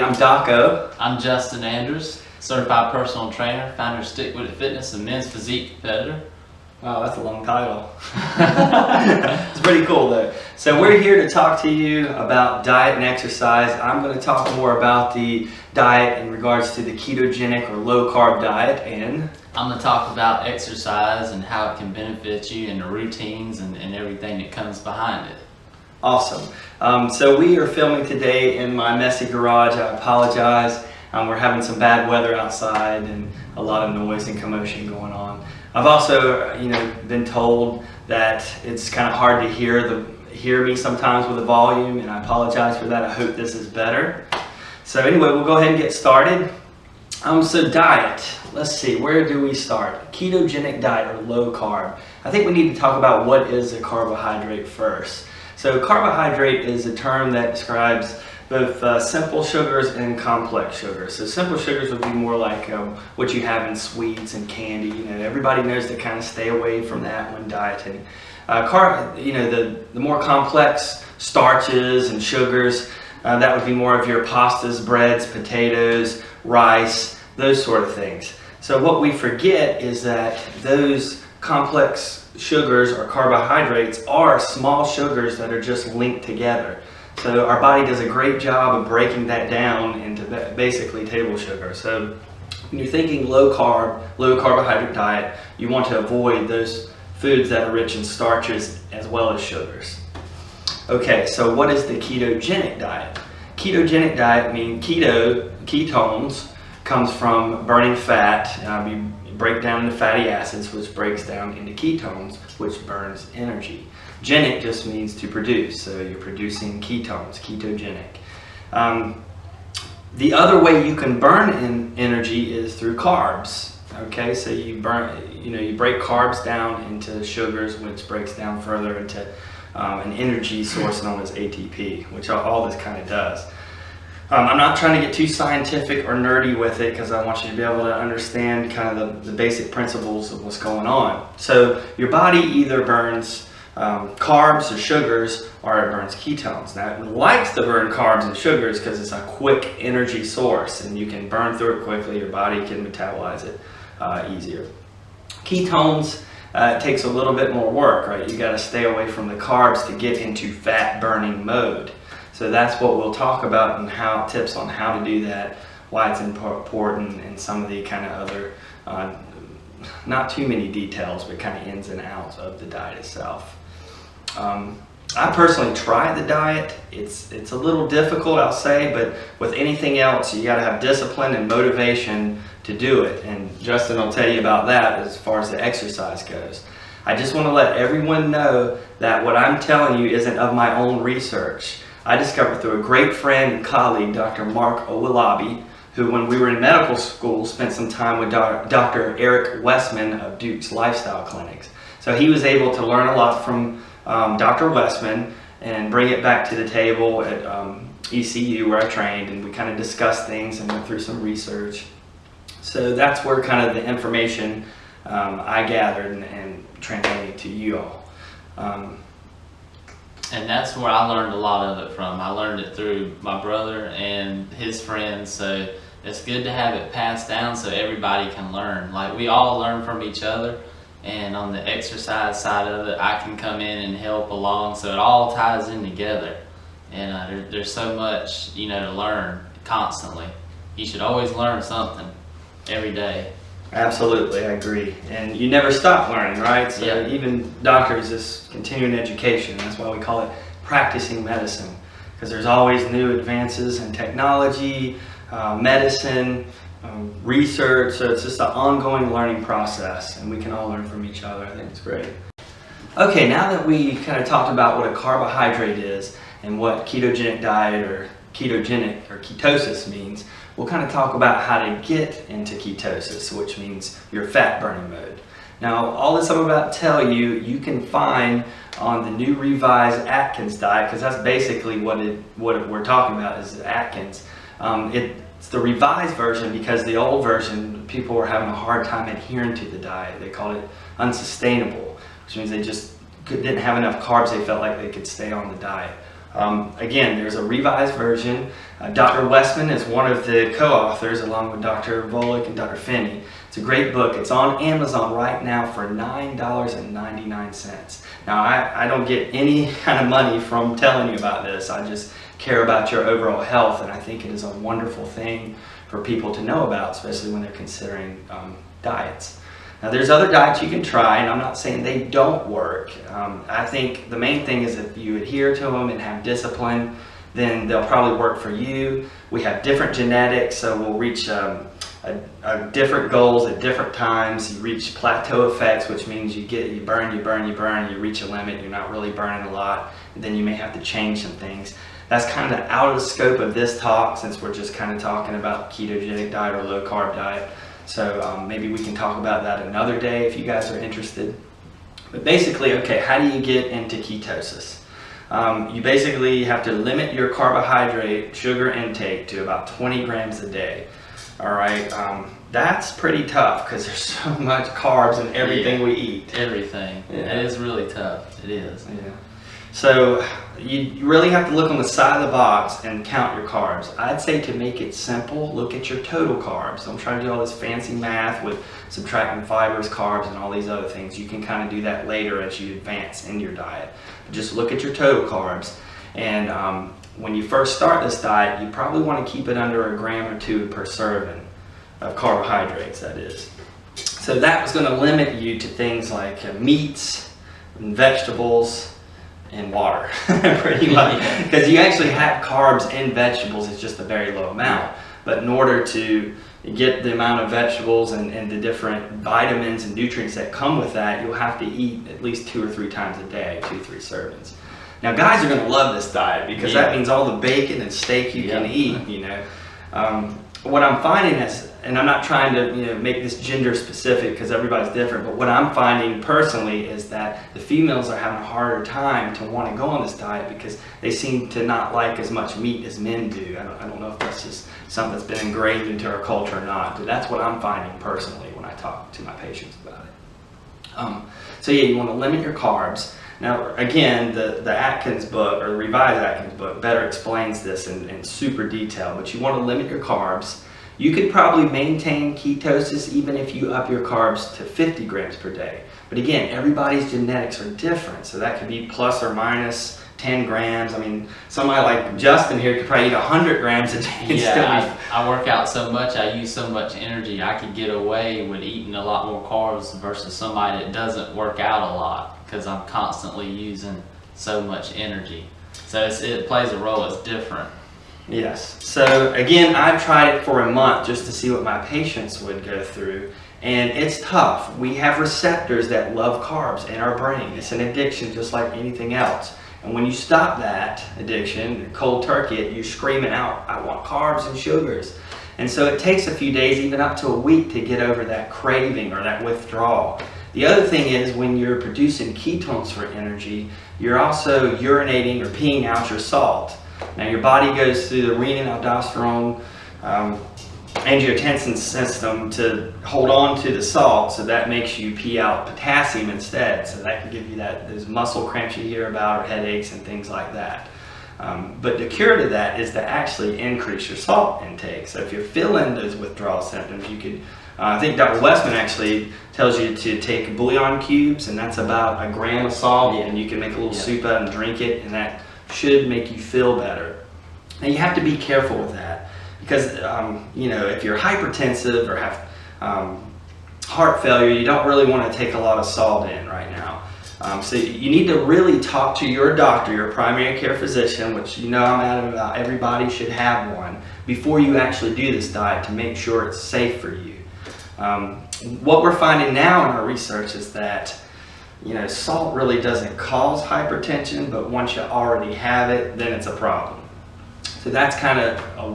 I'm Daco. I'm Justin Andrews, certified personal trainer, founder of Stick With It Fitness, and men's physique competitor. Wow, that's a long title. It's pretty cool though. So we're here to talk to you about diet and exercise. I'm going to talk more about the diet in regards to the ketogenic or low carb diet, and I'm going to talk about exercise and how it can benefit you and the routines and everything that comes behind it. Awesome. So we are filming today in my messy garage. I apologize. We're having some bad weather outside and a lot of noise and commotion going on. I've also, been told that it's kind of hard to hear me sometimes with the volume, and I apologize for that. I hope this is better. So anyway, we'll go ahead and get started. So diet. Let's see, where do we start? Ketogenic diet or low carb. I think we need to talk about what is a carbohydrate first. So carbohydrate is a term that describes both simple sugars and complex sugars. So simple sugars would be more like what you have in sweets and candy. Everybody knows to kind of stay away from that when dieting. The more complex starches and sugars, that would be more of your pastas, breads, potatoes, rice, those sort of things. So what we forget is that those complex sugars or carbohydrates are small sugars that are just linked together. So our body does a great job of breaking that down into basically table sugar. So when you're thinking low carbohydrate diet, you want to avoid those foods that are rich in starches as well as sugars. Okay, so what is the ketogenic diet? Ketogenic diet means ketones comes from burning fat. You break down into fatty acids, which breaks down into ketones, which burns energy. Genic just means to produce, so you're producing ketones, ketogenic. The other way you can burn energy is through carbs. Okay, so you break carbs down into sugars, which breaks down further into an energy source known as ATP, which all this kind of does. I'm not trying to get too scientific or nerdy with it because I want you to be able to understand kind of the basic principles of what's going on. So your body either burns carbs or sugars, or it burns ketones. Now it likes to burn carbs and sugars because it's a quick energy source and you can burn through it quickly. Your body can metabolize it easier. Ketones takes a little bit more work, right? You got to stay away from the carbs to get into fat burning mode. So that's what we'll talk about and tips on how to do that, why it's important, and some of the kind of other not too many details, but kind of ins and outs of the diet itself. I personally tried the diet. It's a little difficult, I'll say, but with anything else, you got to have discipline and motivation to do it. And Justin will tell you about that as far as the exercise goes. I just want to let everyone know that what I'm telling you isn't of my own research. I discovered through a great friend and colleague, Dr. Mark Owolabi, who when we were in medical school spent some time with Dr. Eric Westman of Duke's Lifestyle Clinics. So he was able to learn a lot from Dr. Westman and bring it back to the table at ECU where I trained, and we kind of discussed things and went through some research. So that's where kind of the information I gathered and translated to you all. And that's where I learned a lot of it from. I learned it through my brother and his friends, so it's good to have it passed down so everybody can learn. Like, we all learn from each other, and on the exercise side of it, I can come in and help along, so it all ties in together. And there's so much, to learn constantly. You should always learn something every day. Absolutely, I agree. And you never stop learning, right? So yeah. Even doctors, is continuing education. That's why we call it practicing medicine, because there's always new advances in technology, medicine, research. So it's just an ongoing learning process, and we can all learn from each other. I think it's great. Okay, now that we kind of talked about what a carbohydrate is and what ketogenic diet or ketogenic or ketosis means, we'll kind of talk about how to get into ketosis, which means your fat burning mode. Now, all this I'm about to tell you, you can find on the new revised Atkins diet, because that's basically what we're talking about is Atkins. It's the revised version because the old version, people were having a hard time adhering to the diet. They called it unsustainable, which means they just didn't have enough carbs. They felt like they could stay on the diet. Again, there's a revised version. Dr. Westman is one of the co-authors along with Dr. Volek and Dr. Finney. It's a great book. It's on Amazon right now for $9.99. Now, I don't get any kind of money from telling you about this. I just care about your overall health, and I think it is a wonderful thing for people to know about, especially when they're considering diets. Now, there's other diets you can try, and I'm not saying they don't work. I think the main thing is if you adhere to them and have discipline, then they'll probably work for you. We have different genetics, so we'll reach different goals at different times. You reach plateau effects, which means you burn, you reach a limit, you're not really burning a lot, and then you may have to change some things. That's kind of out of the scope of this talk, since we're just kind of talking about ketogenic diet or low carb diet. So maybe we can talk about that another day if you guys are interested. But basically, okay, how do you get into ketosis? You basically have to limit your carbohydrate sugar intake to about 20 grams a day. All right, that's pretty tough because there's so much carbs in everything we eat. Everything. Yeah. It is really tough. It is. Yeah. So you really have to look on the side of the box and count your carbs. I'd say to make it simple, look at your total carbs. Don't try to do all this fancy math with subtracting fibers, carbs, and all these other things. You can kind of do that later as you advance in your diet. But just look at your total carbs. And when you first start this diet, you probably want to keep it under a gram or two per serving of carbohydrates, that is. So that was going to limit you to things like meats and vegetables and water, pretty much, because you actually have carbs in vegetables. It's just a very low amount, but in order to get the amount of vegetables and the different vitamins and nutrients that come with that, you'll have to eat at least 2 or 3 times a day, 2-3 servings. Now, guys are going to love this diet because that means all the bacon and steak you can eat, you know. What I'm finding is, and I'm not trying to make this gender specific because everybody's different, but what I'm finding personally is that the females are having a harder time to want to go on this diet because they seem to not like as much meat as men do. I don't know if that's just something that's been ingrained into our culture or not, but that's what I'm finding personally when I talk to my patients about it. So yeah, you want to limit your carbs. Now, again, the Atkins book, or the revised Atkins book, better explains this in super detail, but you want to limit your carbs. You could probably maintain ketosis even if you up your carbs to 50 grams per day. But again, everybody's genetics are different, so that could be plus or minus 10 grams. I mean, somebody like Justin here could probably eat 100 grams a day. Yeah, I work out so much, I use so much energy, I could get away with eating a lot more carbs versus somebody that doesn't work out a lot because I'm constantly using so much energy. So it plays a role, it's different. Yes. So again, I've tried it for a month just to see what my patients would go through. And it's tough. We have receptors that love carbs in our brain. It's an addiction just like anything else. And when you stop that addiction, cold turkey it, you're screaming out, I want carbs and sugars. And so it takes a few days, even up to a week, to get over that craving or that withdrawal. The other thing is when you're producing ketones for energy, you're also urinating or peeing out your salt. Now your body goes through the renin, aldosterone, angiotensin system to hold on to the salt, so that makes you pee out potassium instead. So that can give you those muscle cramps you hear about, or headaches and things like that. But the cure to that is to actually increase your salt intake. So if you're feeling those withdrawal symptoms, you could, I think Dr. Westman actually tells you to take bouillon cubes, and that's about a gram of salt, and you can make a little soup out and drink it, and that should make you feel better. And you have to be careful with that because if you're hypertensive or have heart failure, you don't really want to take a lot of salt in right now. So you need to really talk to your doctor, your primary care physician, which I'm adamant about everybody should have one, before you actually do this diet to make sure it's safe for you. What we're finding now in our research is that salt really doesn't cause hypertension, but once you already have it, then it's a problem. So that's kind of a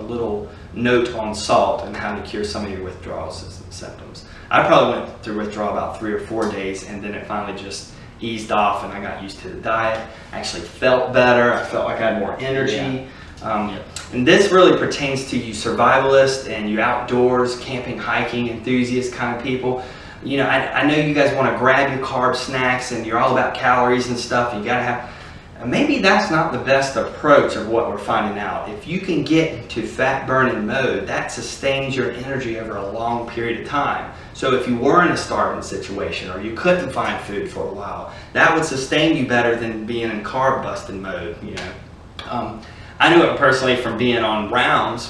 little note on salt and how to cure some of your withdrawal symptoms. I probably went through withdrawal about 3 or 4 days, and then it finally just eased off, and I got used to the diet. I actually felt better. I felt like I had more energy. And this really pertains to you survivalists and you outdoors, camping, hiking, enthusiast kind of people. I know you guys want to grab your carb snacks and you're all about calories and stuff. You gotta have, maybe that's not the best approach of what we're finding out. If you can get into fat burning mode, that sustains your energy over a long period of time. So if you were in a starving situation or you couldn't find food for a while, that would sustain you better than being in carb busting mode, you know. I knew it personally from being on rounds.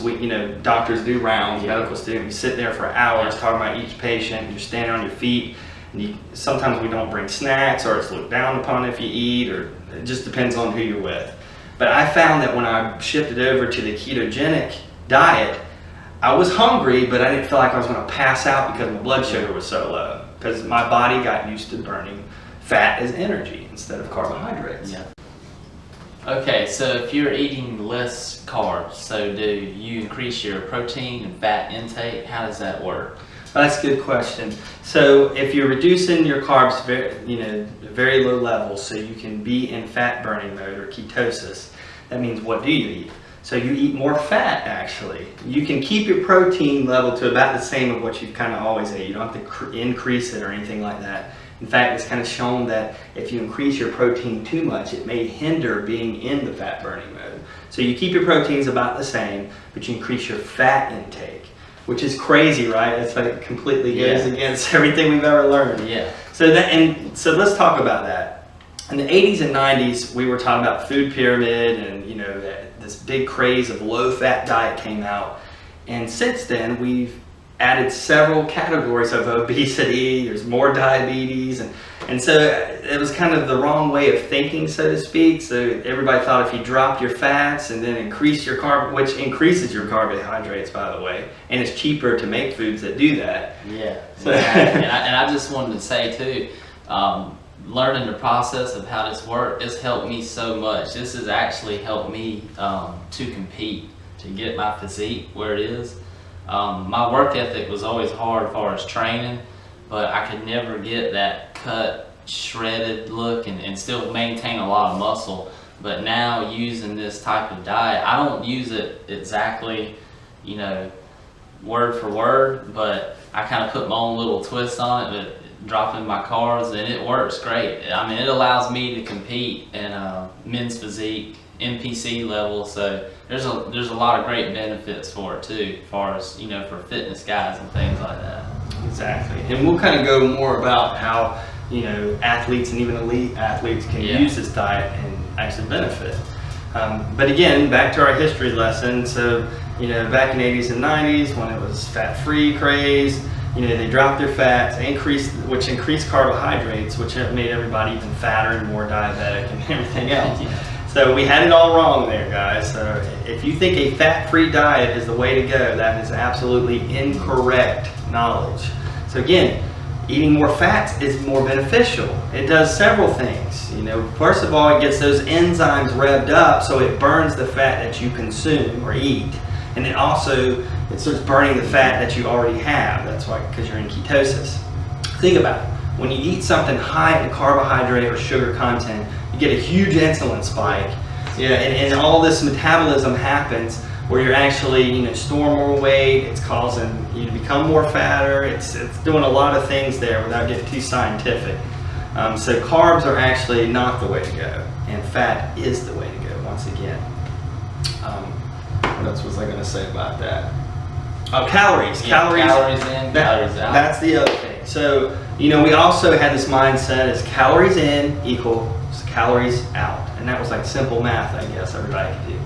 Doctors do rounds, medical students, you sit there for hours talking about each patient, you're standing on your feet, and sometimes we don't bring snacks, or it's looked down upon if you eat, or it just depends on who you're with. But I found that when I shifted over to the ketogenic diet, I was hungry, but I didn't feel like I was going to pass out because my blood sugar was so low, because my body got used to burning fat as energy instead of carbohydrates. Yeah. Okay, so if you're eating less carbs, so do you increase your protein and fat intake? How does that work? That's a good question. So if you're reducing your carbs very low levels so you can be in fat burning mode or ketosis, that means what do you eat? So you eat more fat actually. You can keep your protein level to about the same of what you've kind of always ate. You don't have to increase it or anything like that. In fact, it's kind of shown that if you increase your protein too much, it may hinder being in the fat burning mode. So you keep your proteins about the same, but you increase your fat intake, which is crazy, right? It's like it completely goes against everything we've ever learned. Yeah. So let's talk about that. In the 80s and 90s, we were talking about food pyramid, and this big craze of low-fat diet came out. And since then, we've added several categories of obesity. There's more diabetes, and so it was kind of the wrong way of thinking, so to speak. So everybody thought if you drop your fats and then increase your carb, which increases your carbohydrates, by the way, and it's cheaper to make foods that do that. Yeah, exactly. and I just wanted to say too, learning the process of how this works, it's helped me so much. This has actually helped me to compete, to get my physique where it is. My work ethic was always hard as far as training, but I could never get that cut, shredded look and still maintain a lot of muscle. But now using this type of diet, I don't use it exactly, word for word, but I kind of put my own little twist on it, but dropping my carbs, and it works great. I mean, it allows me to compete in men's physique, NPC level, so there's a lot of great benefits for it too, as far as for fitness guys and things like that. Exactly, and we'll kind of go more about how athletes and even elite athletes can use this diet and actually benefit. But again, back to our history lesson. So back in the 80s and 90s, when it was fat-free craze, they dropped their fats, which increased carbohydrates, which made everybody even fatter and more diabetic and everything else. So we had it all wrong there, guys. So if you think a fat-free diet is the way to go, that is absolutely incorrect knowledge. So again, eating more fats is more beneficial. It does several things. First of all, it gets those enzymes revved up so it burns the fat that you consume or eat. And it starts burning the fat that you already have. That's why, because you're in ketosis. Think about it. When you eat something high in carbohydrate or sugar content, you get a huge insulin spike. And all this metabolism happens where you're actually storing more weight. It's causing you to become more fatter. It's doing a lot of things there without getting too scientific. So carbs are actually not the way to go, and fat is the way to go. Once again, what else was I going to say about that? Oh, calories. Calories in, calories out. That's the other thing. So we also had this mindset as calories in equals calories out, and that was like simple math, I guess everybody could do.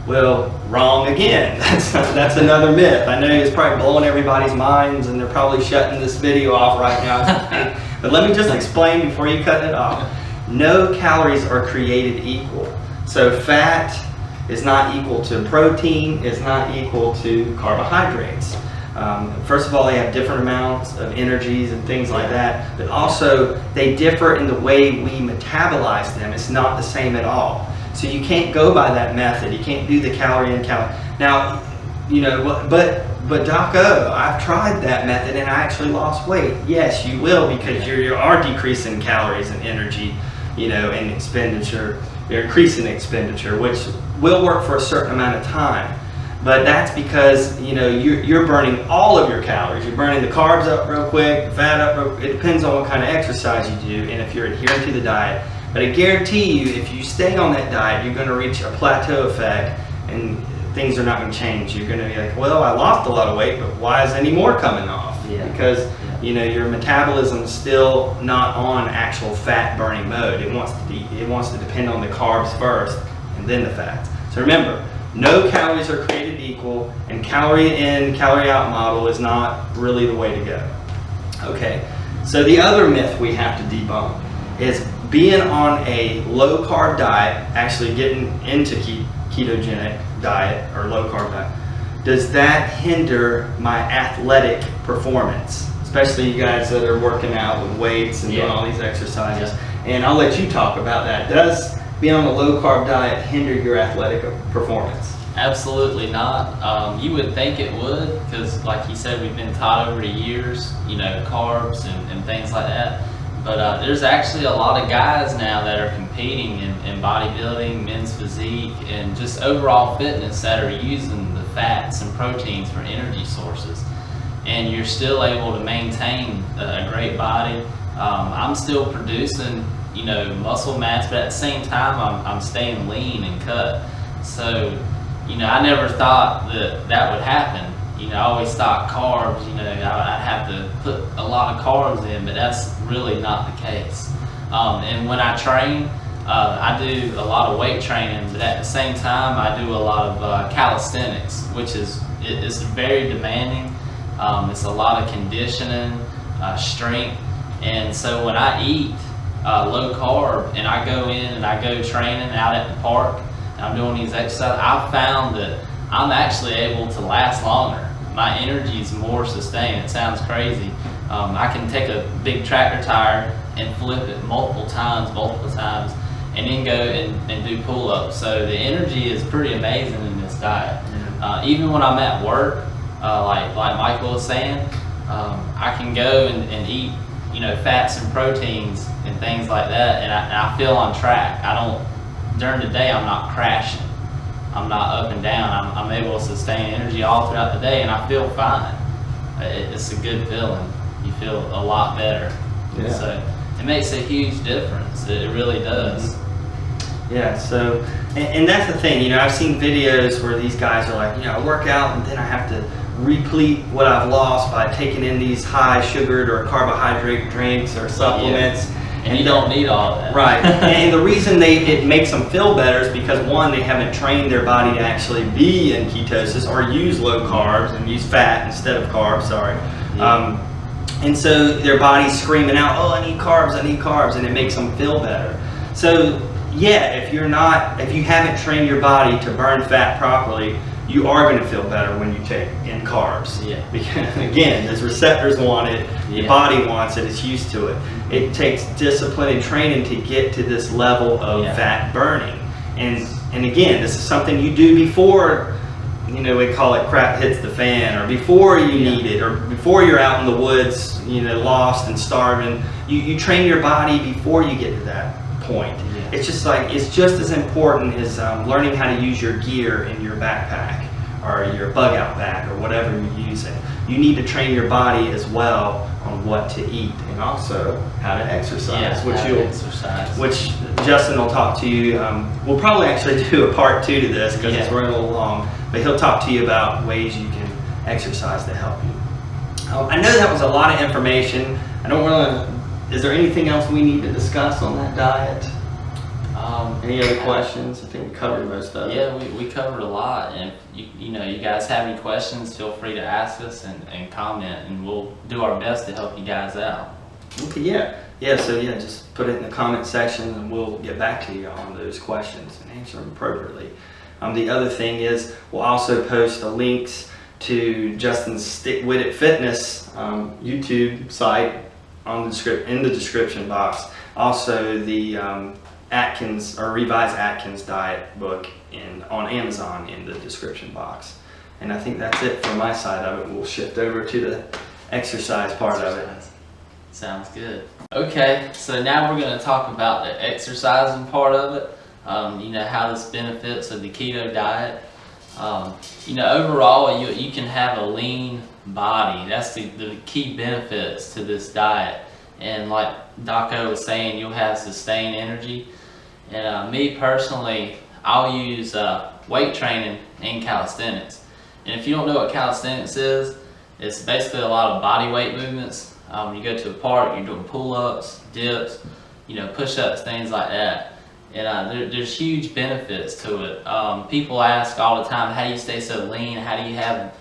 Well, wrong again. That's another myth. I know it's probably blowing everybody's minds, and they're probably shutting this video off right now. But let me just explain before you cut it off. No calories are created equal. So fat is not equal to protein, is not equal to carbohydrates. First of all, they have different amounts of energies and things like that, but also they differ in the way we metabolize them. It's not the same at all. So you can't go by that method. You can't do the calorie in, calorie. Now, but Doc O, I've tried that method and I actually lost weight. Yes, you will, because you are decreasing calories and energy, and expenditure. You're increasing expenditure, which will work for a certain amount of time. But that's because you're burning all of your calories. You're burning the carbs up real quick, the fat up real quick. It depends on what kind of exercise you do and if you're adhering to the diet. But I guarantee you, if you stay on that diet, you're going to reach a plateau effect, and things are not going to change. You're going to be like, well, I lost a lot of weight, but why is any more coming off? Yeah. Because you know, your metabolism is still not on actual fat burning mode. It wants to depend on the carbs first and then the fats. So remember, no calories are created equal, and calorie in, calorie out model is not really the way to go. Okay, so the other myth we have to debunk is being on a low carb diet, actually getting into ketogenic diet or low carb diet, does that hinder my athletic performance? Especially you guys that are working out with weights and doing all these exercises. And I'll let you talk about that. Does being on a low carb diet hinder your athletic performance? Absolutely not. You would think it would, because like you said, we've been taught over the years, you know, carbs and things like that. But there's actually a lot of guys now that are competing in bodybuilding, men's physique, and just overall fitness that are using the fats and proteins for energy sources. And you're still able to maintain a great body. I'm still producing, you know, muscle mass, but at the same time, I'm staying lean and cut. So, you know, I never thought that would happen. You know, I always thought carbs, you know, I'd have to put a lot of carbs in, but that's really not the case. And when I train, I do a lot of weight training, but at the same time, I do a lot of calisthenics, which it's very demanding. It's a lot of conditioning, strength, and so when I eat low carb and I go in and I go training out at the park and I'm doing these exercises, I've found that I'm actually able to last longer. My energy is more sustained. It sounds crazy. I can take a big tractor tire and flip it multiple times, and then go and do pull-ups. So the energy is pretty amazing in this diet. Even when I'm at work, like Michael was saying, I can go and eat, you know, fats and proteins and things like that, and I feel on track. During the day, I'm not crashing. I'm not up and down. I'm able to sustain energy all throughout the day, and I feel fine. It's a good feeling. You feel a lot better. Yeah. So it makes a huge difference. It really does. Yeah, so, and that's the thing, you know, I've seen videos where these guys are like, you know, I work out and then I have to replete what I've lost by taking in these high sugared or carbohydrate drinks or supplements. And you don't need all of that. Right. And the reason it makes them feel better is because, one, they haven't trained their body to actually be in ketosis or use low carbs and use fat instead of carbs, sorry. Yeah. And so their body's screaming out, oh, I need carbs, and it makes them feel better. So yeah, if you haven't trained your body to burn fat properly, you are going to feel better when you take in carbs. Yeah. Because again, those receptors want it, your body wants it, it's used to it. It takes discipline and training to get to this level of fat burning. And again, this is something you do before, you know, we call it crap hits the fan, or before you need it, or before you're out in the woods, you know, lost and starving. You train your body before you get to that point. It's just as important as learning how to use your gear in your backpack or your bug out bag or whatever you're using. You need to train your body as well on what to eat and also how to exercise, which Justin will talk to you. We'll probably actually do a part 2 to this because it's running a little long, but he'll talk to you about ways you can exercise to help you. I know that was a lot of information. Is there anything else we need to discuss on that diet? Any other questions? I think we covered most of it. Yeah, we covered a lot, and if you guys have any questions, feel free to ask us and comment, and we'll do our best to help you guys out. Okay, so just put it in the comment section and we'll get back to you on those questions and answer them appropriately. The other thing is we'll also post the links to Justin's Stick With It Fitness YouTube site in the description box. Also the Atkins or Revised Atkins diet book on Amazon in the description box. And I think that's it from my side of it. We'll shift over to the exercise part of it. Sounds good. Okay, so now we're going to talk about the exercising part of it. How this benefits of the keto diet. Overall, you can have a lean body. That's the key benefits to this diet. And like Daco was saying, you'll have sustained energy. And me personally, I'll use weight training and calisthenics. And if you don't know what calisthenics is, it's basically a lot of body weight movements. You go to a park, you're doing pull-ups, dips, push-ups, things like that. And there's huge benefits to it. People ask all the time, how do you stay so lean? How do you have,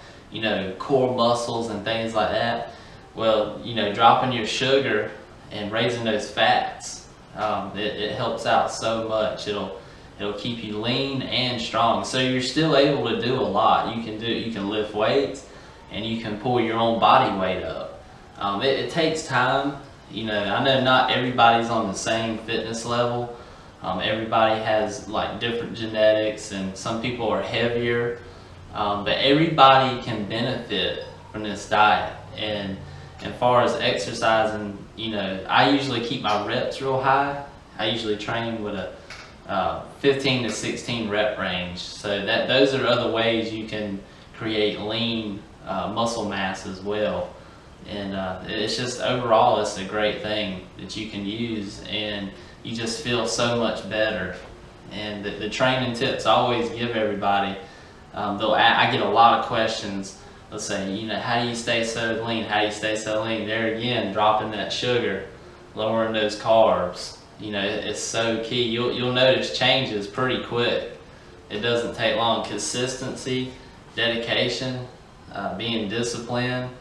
core muscles and things like that? Well, dropping your sugar and raising those fats, it helps out so much. It'll keep you lean and strong. So you're still able to do a lot. You can lift weights and you can pull your own body weight up. It takes time. I know not everybody's on the same fitness level. Everybody has like different genetics, and some people are heavier. But everybody can benefit from this diet. And as far as exercising, I usually keep my reps real high. I usually train with a 15 to 16 rep range. So those are other ways you can create lean muscle mass as well. And it's just overall, it's a great thing that you can use, and you just feel so much better. And the training tips I always give everybody, I get a lot of questions. Let's say, how do you stay so lean? How do you stay so lean? There again, dropping that sugar, lowering those carbs. It's so key. You'll notice changes pretty quick. It doesn't take long. Consistency, dedication, being disciplined,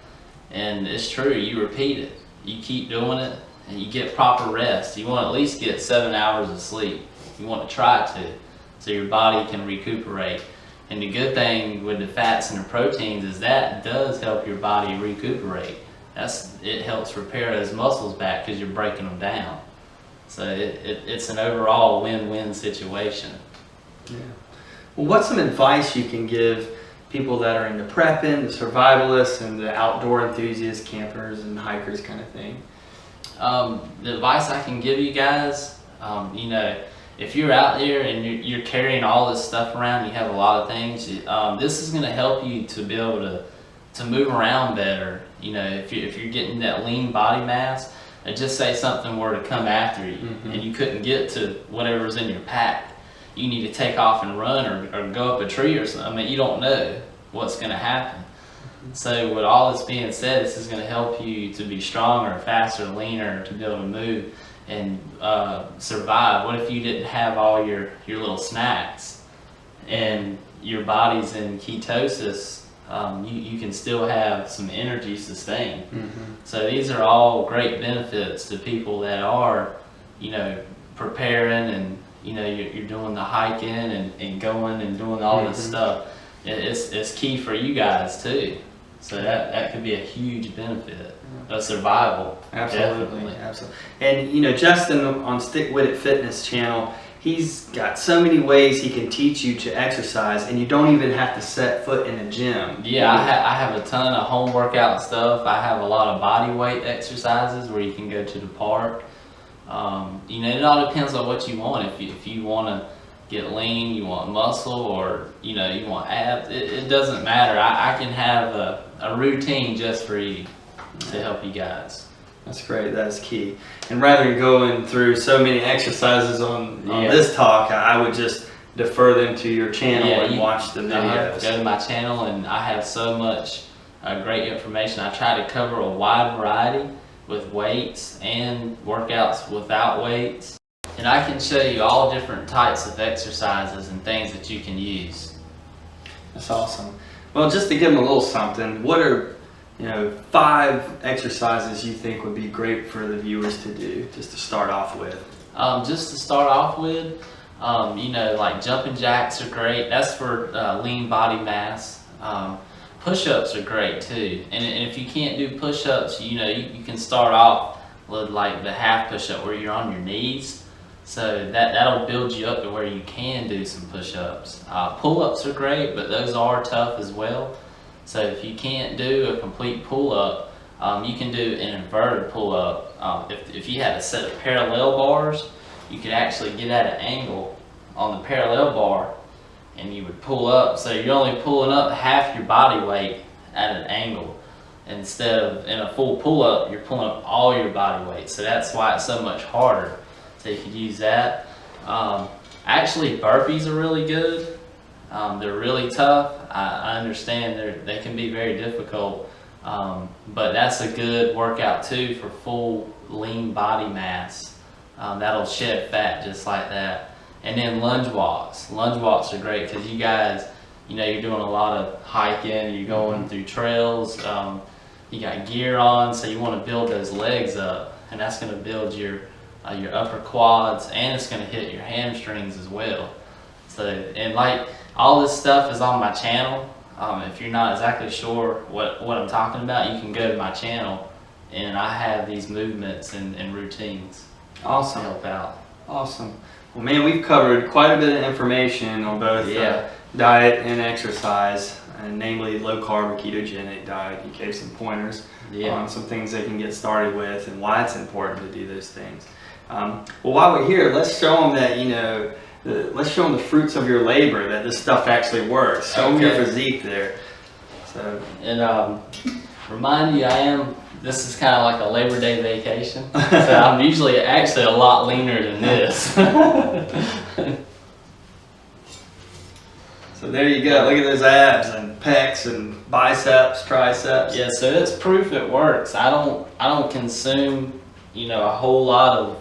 and it's true. You repeat it. You keep doing it, and you get proper rest. You want to at least get 7 hours of sleep. You want to try to, so your body can recuperate. And the good thing with the fats and the proteins is that does help your body recuperate. It helps repair those muscles back because you're breaking them down. So it's an overall win-win situation. Yeah. Well, what's some advice you can give people that are into prepping, the survivalists, and the outdoor enthusiasts, campers and hikers kind of thing? The advice I can give you guys, if you're out there and you're carrying all this stuff around, you have a lot of things, this is going to help you to be able to move around better. If you're getting that lean body mass, just say something were to come after you, and you couldn't get to whatever's in your pack. You need to take off and run or go up a tree or something. I mean, you don't know what's going to happen. So with all this being said, this is going to help you to be stronger, faster, leaner, to be able to move and survive. What if you didn't have all your little snacks and your body's in ketosis? You can still have some energy sustained. So these are all great benefits to people that are, preparing, and you're doing the hiking and going and doing all this stuff. It's key for you guys too. So that could be a huge benefit of survival. Absolutely, absolutely. And Justin on Stick With It Fitness channel, he's got so many ways he can teach you to exercise, and you don't even have to set foot in a gym. Yeah, I have a ton of home workout stuff. I have a lot of body weight exercises where you can go to the park. It all depends on what you want. If you want to get lean, you want muscle, or you want abs, it doesn't matter. I can have a routine just for you to help you guys. That's great. That's key. And rather than going through so many exercises on this talk, I would just defer them to your channel and watch the videos. Go to my channel, and I have so much great information. I try to cover a wide variety with weights and workouts without weights. And I can show you all different types of exercises and things that you can use. That's awesome. Well, just to give them a little something, what are 5 exercises you think would be great for the viewers to do, just to start off with? Just to start off with, like jumping jacks are great. That's for lean body mass. Push-ups are great too. And if you can't do push-ups, you can start off with like the half push-up where you're on your knees. So that'll build you up to where you can do some push-ups. Pull-ups are great, but those are tough as well. So if you can't do a complete pull-up, you can do an inverted pull-up. If you had a set of parallel bars, you could actually get at an angle on the parallel bar, and you would pull up. So you're only pulling up half your body weight at an angle. Instead of in a full pull-up, you're pulling up all your body weight. So that's why it's so much harder. So you could use that. Actually, burpees are really good. They're really tough. I understand they can be very difficult, but that's a good workout too for full lean body mass. That'll shed fat just like that. And then lunge walks. Lunge walks are great because you guys, you're doing a lot of hiking, you're going through trails, you got gear on, so you want to build those legs up, and that's going to build your upper quads, and it's going to hit your hamstrings as well. So, and like all this stuff is on my channel. If you're not exactly sure what I'm talking about, you can go to my channel, and I have these movements and routines. Awesome. To help out. Awesome. Well, man, we've covered quite a bit of information on both diet and exercise, and namely low carb or ketogenic diet. You gave some pointers on some things they can get started with and why it's important to do those things. Well, while we're here, let's show them that, let's show them the fruits of your labor, that this stuff actually works. Show them your physique there. So, and remind you, this is kind of like a Labor Day vacation. So I'm usually actually a lot leaner than this. So there you go. Look at those abs and pecs and biceps, triceps. Yeah, so it's proof it works. I don't consume, a whole lot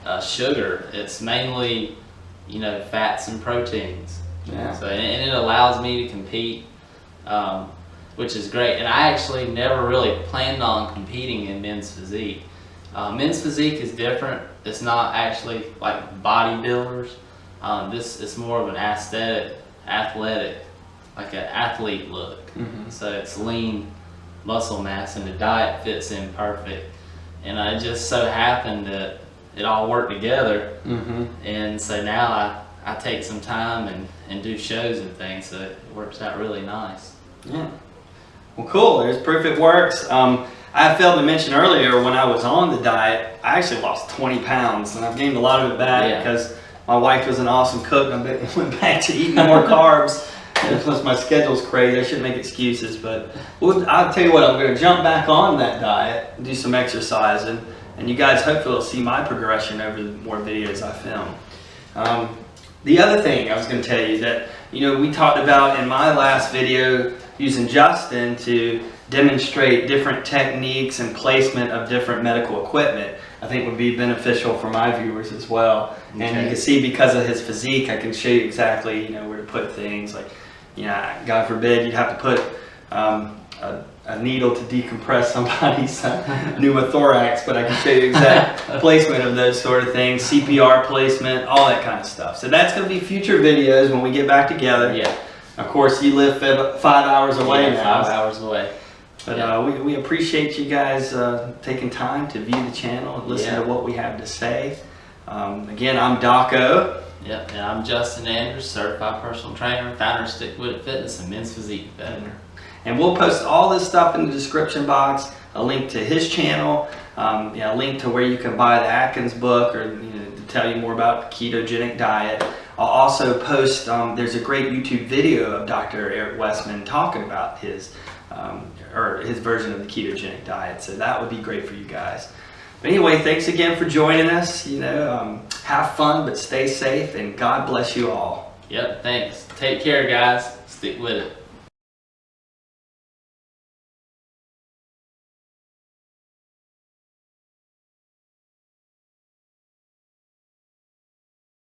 of sugar. It's mainly, fats and proteins. Yeah. So and it allows me to compete, which is great. And I actually never really planned on competing in men's physique. Men's physique is different. It's not actually like bodybuilders. This is more of an athletic, like an athlete look. Mm-hmm. So it's lean muscle mass, and the diet fits in perfect. And it just so happened that it all worked together. Mm-hmm. And so now I take some time and do shows and things, so it works out really nice. Yeah. Well, cool. There's proof it works. I failed to mention earlier, when I was on the diet, I actually lost 20 pounds, and I've gained a lot of it back because my wife was an awesome cook, and I went back to eating more carbs. And plus my schedule's crazy. I shouldn't make excuses, but I'll tell you what, I'm going to jump back on that diet, do some exercising, and you guys hopefully will see my progression over the more videos I film. The other thing I was going to tell you that, we talked about in my last video using Justin to demonstrate different techniques and placement of different medical equipment. I think would be beneficial for my viewers as well. Okay. And you can see, because of his physique, I can show you exactly, where to put things. Like, God forbid you'd have to put a needle to decompress somebody's pneumothorax, but I can show you exact placement of those sort of things, CPR placement, all that kind of stuff. So that's going to be future videos when we get back together. Yeah. Of course, you live 5 hours away now. 5 hours away. But we appreciate you guys taking time to view the channel and listen to what we have to say. Again, I'm Daco. Yep, and I'm Justin Andrews, certified personal trainer, founder of Stick With It Fitness and Men's Physique Better. And we'll post all this stuff in the description box, a link to his channel, a link to where you can buy the Atkins book, or to tell you more about the ketogenic diet. I'll also post, there's a great YouTube video of Dr. Eric Westman talking about his version of the ketogenic diet, so that would be great for you guys. But anyway, thanks again for joining us. Have fun, but stay safe, and God bless you all. Yep, thanks. Take care, guys. Stick with it.